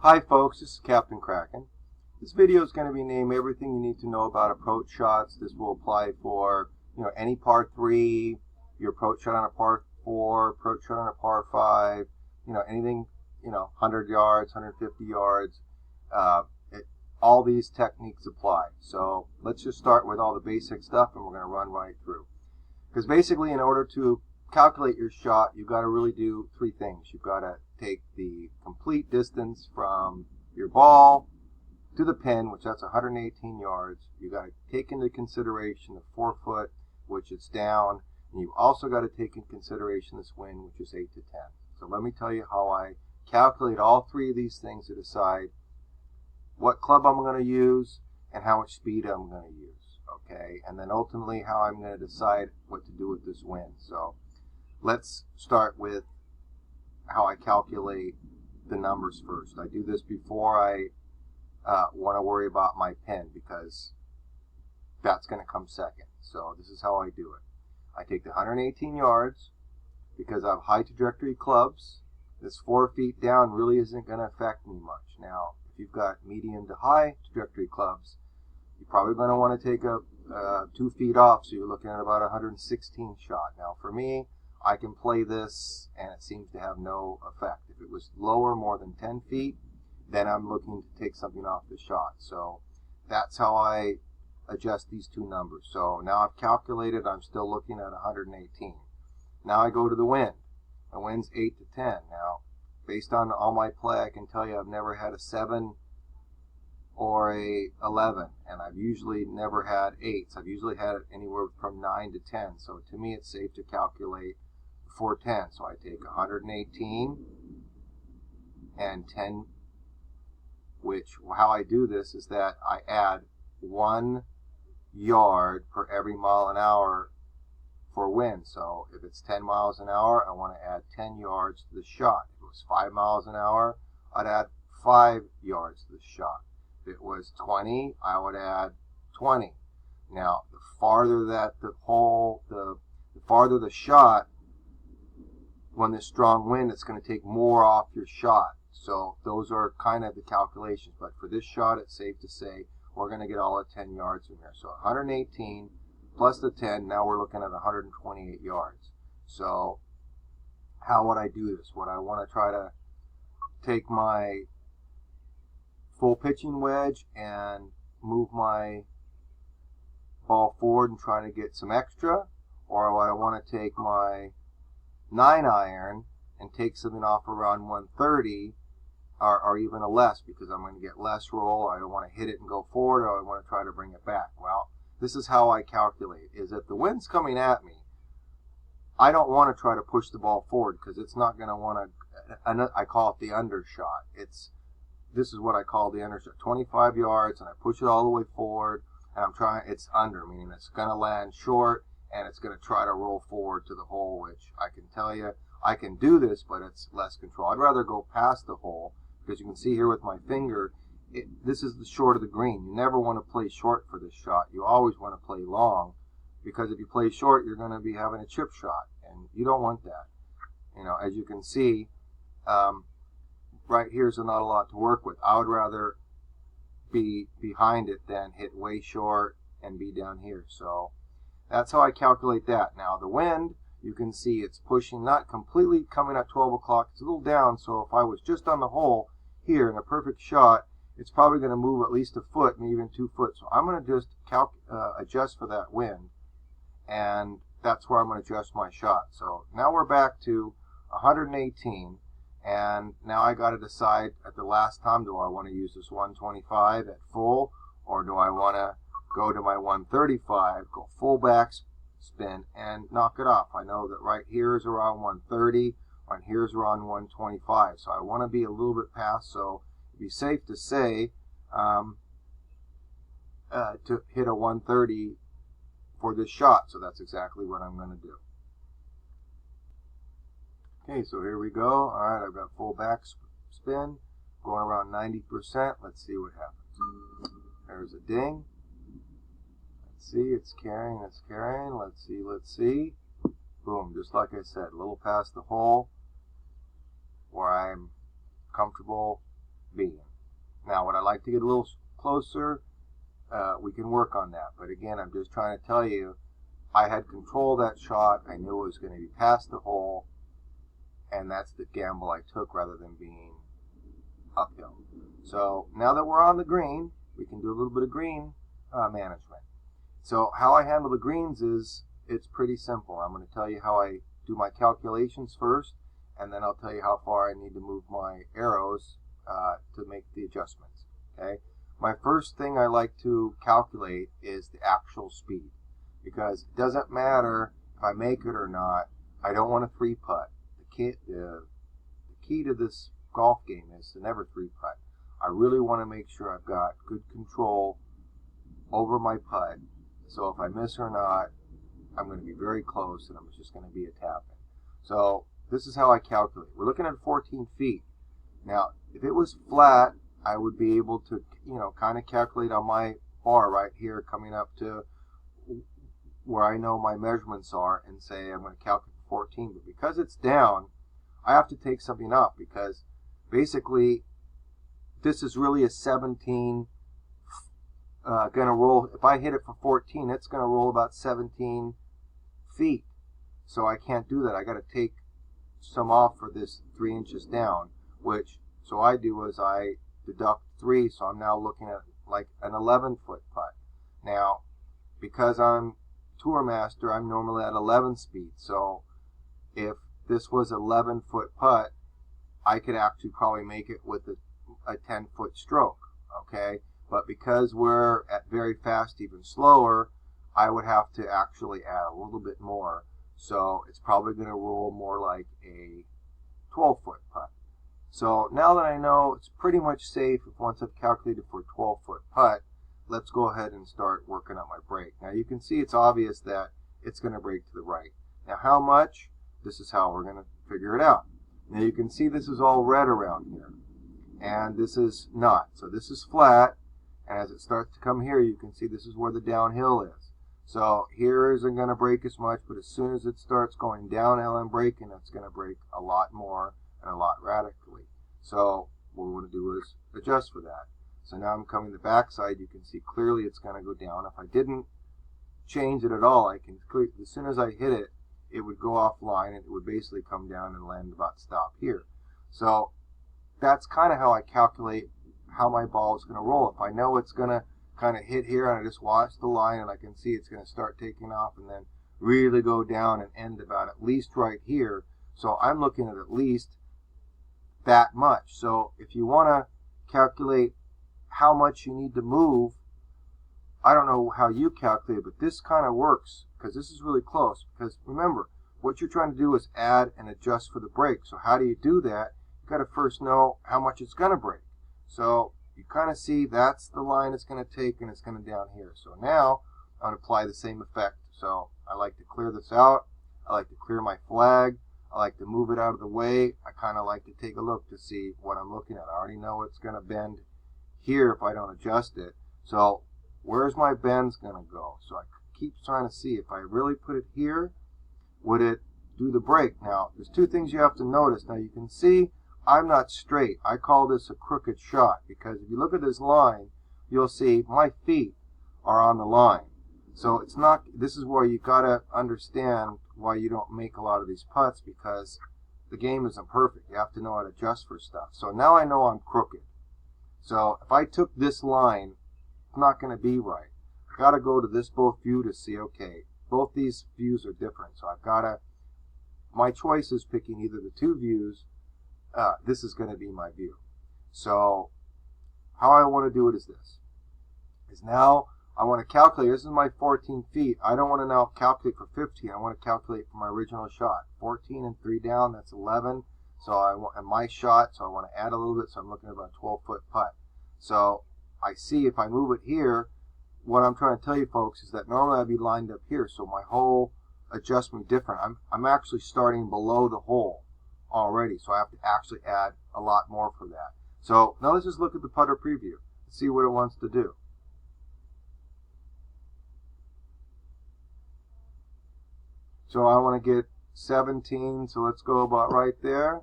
Hi folks, this is Captain Kraken. This video is going to be named Everything You Need to Know About Approach Shots. This will apply for any par 3, your approach shot on a par 4, approach shot on a par 5, anything, 100 yards, 150 yards. All these techniques apply. So let's just start with all the basic stuff and we're going to run right through. Because basically in order to calculate your shot, you've got to really do three things. You've got to take the complete distance from your ball to the pin, which that's 118 yards. You've got to take into consideration the 4 foot, which is down. And you've also got to take into consideration this wind, which is 8 to 10. So let me tell you how I calculate all three of these things to decide what club I'm going to use and how much speed I'm going to use. Okay, and then ultimately how I'm going to decide what to do with this wind. So let's start with how I calculate the numbers first. I do this before I want to worry about my pin, because that's going to come second. So this is how I do it. I take the 118 yards because I have high trajectory clubs. This 4 feet down really isn't going to affect me much. Now, if you've got medium to high trajectory clubs, you're probably going to want to take a 2 feet off, so you're looking at about 116 shot. Now for me, I can play this and it seems to have no effect. If it was lower, more than 10 feet, then I'm looking to take something off the shot. So that's how I adjust these two numbers. So now I've calculated, I'm still looking at 118. Now I go to the wind. The wind's 8 to 10. Now, based on all my play, I can tell you I've never had a 7 or a 11, and I've usually never had 8s. I've usually had it anywhere from 9 to 10. So to me, it's safe to calculate 410. So I take 118 and 10, which how I do this is that I add 1 yard per every mile an hour for wind. So if it's 10 miles an hour, I want to add 10 yards to the shot. If it was 5 miles an hour, I'd add 5 yards to the shot. If it was 20, I would add 20. Now, the farther that the farther the shot, when there's strong wind, it's going to take more off your shot. So those are kind of the calculations. But for this shot, it's safe to say we're going to get all of 10 yards from here. So 118 plus the 10, now we're looking at 128 yards. So how would I do this? Would I want to try to take my full pitching wedge and move my ball forward and try to get some extra? Or would I want to take my 9-iron and take something off around 130 or even a less, because I'm going to get less roll? I don't want to hit it and go forward, or I want to try to bring it back. Well, this is how I calculate, is if the wind's coming at me, I don't want to try to push the ball forward, because it's not going to want to, I call it the undershot. This is what I call the undershot. 25 yards, and I push it all the way forward, and it's under, meaning it's going to land short, and it's going to try to roll forward to the hole, which I can tell you, I can do this, but it's less control. I'd rather go past the hole, because you can see here with my finger, this is the short of the green. You never want to play short for this shot. You always want to play long, because if you play short, you're going to be having a chip shot, and you don't want that. As you can see, right here's not a lot to work with. I would rather be behind it than hit way short and be down here. So that's how I calculate that. Now the wind, you can see it's pushing, not completely coming at 12 o'clock. It's a little down, so if I was just on the hole here in a perfect shot, it's probably going to move at least a foot, maybe even 2 foot. So I'm going to just adjust for that wind, and that's where I'm going to adjust my shot. So now we're back to 118, and now I got to decide at the last time, do I want to use this 125 at full, or do I want to go to my 135, go full back spin, and knock it off? I know that right here is around 130, and here's around 125, so I want to be a little bit past, so it'd be safe to say to hit a 130 for this shot. So that's exactly what I'm going to do. Okay, so here we go. Alright, I've got full back spin, going around 90%. Let's see what happens. There's a ding. Let's see, it's carrying. Let's see. Boom, just like I said, a little past the hole where I'm comfortable being. Now, would I like to get a little closer? We can work on that. But again, I'm just trying to tell you, I had control of that shot. I knew it was going to be past the hole, and that's the gamble I took rather than being uphill. So now that we're on the green, we can do a little bit of green management. So how I handle the greens is, it's pretty simple. I'm going to tell you how I do my calculations first, and then I'll tell you how far I need to move my arrows to make the adjustments. Okay. My first thing I like to calculate is the actual speed, because it doesn't matter if I make it or not. I don't want to 3-putt. The key to this golf game is to never 3-putt. I really want to make sure I've got good control over my putt. So if I miss or not, I'm going to be very close, and I'm just going to be a tap-in. So this is how I calculate. We're looking at 14 feet. Now, if it was flat, I would be able to, kind of calculate on my bar right here, coming up to where I know my measurements are, and say I'm going to calculate 14. But because it's down, I have to take something off, because basically this is really a 17 going to roll. If I hit it for 14, it's going to roll about 17 feet. So I can't do that. I got to take some off for this 3 inches down, which, so I do is I deduct 3, so I'm now looking at like an 11-foot putt. Now, because I'm Tour Master, I'm normally at 11 speed, so if this was 11-foot putt, I could actually probably make it with a 10-foot stroke, okay? But because we're at very fast, even slower, I would have to actually add a little bit more. So it's probably going to roll more like a 12-foot putt. So now that I know it's pretty much safe, once I've calculated for a 12-foot putt, let's go ahead and start working on my break. Now you can see it's obvious that it's going to break to the right. Now how much? This is how we're going to figure it out. Now you can see this is all red around here, and this is not. So this is flat, and as it starts to come here, you can see this is where the downhill is. So here isn't going to break as much, but as soon as it starts going downhill and breaking, it's going to break a lot more and a lot radically. So what we want to do is adjust for that. So now I'm coming the backside. You can see clearly it's going to go down. If I didn't change it at all, I can clear, as soon as I hit it, it would go offline, and it would basically come down and land about stop here. So that's kind of how I calculate how my ball is going to roll. If I know it's going to kind of hit here, and I just watch the line, and I can see it's going to start taking off and then really go down and end about at least right here. So I'm looking at least that much. So if you want to calculate how much you need to move, I don't know how you calculate it, but this kind of works, because this is really close. Because remember, what you're trying to do is add and adjust for the break. So how do you do that? You've got to first know how much it's going to break. So you kind of see that's the line it's going to take, and it's going to down here. So now I'm going to apply the same effect. So I like to clear this out. I like to clear my flag. I like to move it out of the way. I kind of like to take a look to see what I'm looking at. I already know it's going to bend here if I don't adjust it. So where's my bends going to go? So I keep trying to see if I really put it here, would it do the break? Now, there's two things you have to notice. Now, you can see I'm not straight. I call this a crooked shot, because if you look at this line, you'll see my feet are on the line. So it's not, this is where you got to understand why you don't make a lot of these putts, because the game isn't perfect. You have to know how to adjust for stuff. So now I know I'm crooked. So if I took this line, it's not going to be right. I've got to go to this both view to see, okay, both these views are different. So I've got to, my choice is picking either the two views. This is going to be my view. So how I want to do it is this. Is now I want to calculate, this is my 14 feet. I don't want to now calculate for 15. I want to calculate for my original shot. 14 and 3 down, that's 11. So I want, and my shot, so I want to add a little bit, so I'm looking at about a 12-foot putt. So I see if I move it here, what I'm trying to tell you folks is that normally I'd be lined up here, so my whole adjustment different. I'm actually starting below the hole already, so I have to actually add a lot more for that. So now let's just look at the putter preview and see what it wants to do. So I want to get 17, so let's go about right there.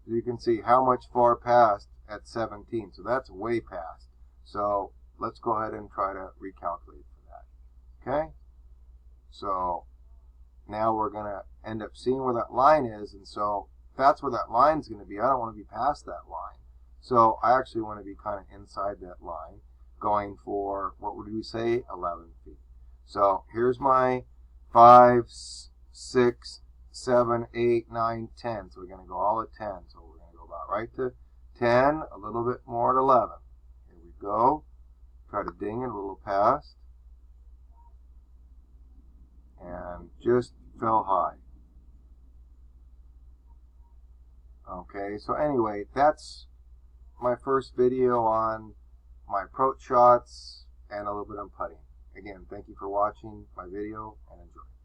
So you can see how much far past at 17. So that's way past. So let's go ahead and try to recalculate for that. Okay? So now we're going to end up seeing where that line is. And so that's where that line is going to be. I don't want to be past that line. So I actually want to be kind of inside that line, going for, what would we say, 11 feet. So here's my 5, 6, 7, 8, 9, 10. So we're going to go all at 10. So we're going to go about right to 10, a little bit more at 11. Here we go. Try to ding it a little past. And just fell high. Okay, so anyway, that's my first video on my approach shots and a little bit on putting. Again, thank you for watching my video and enjoy.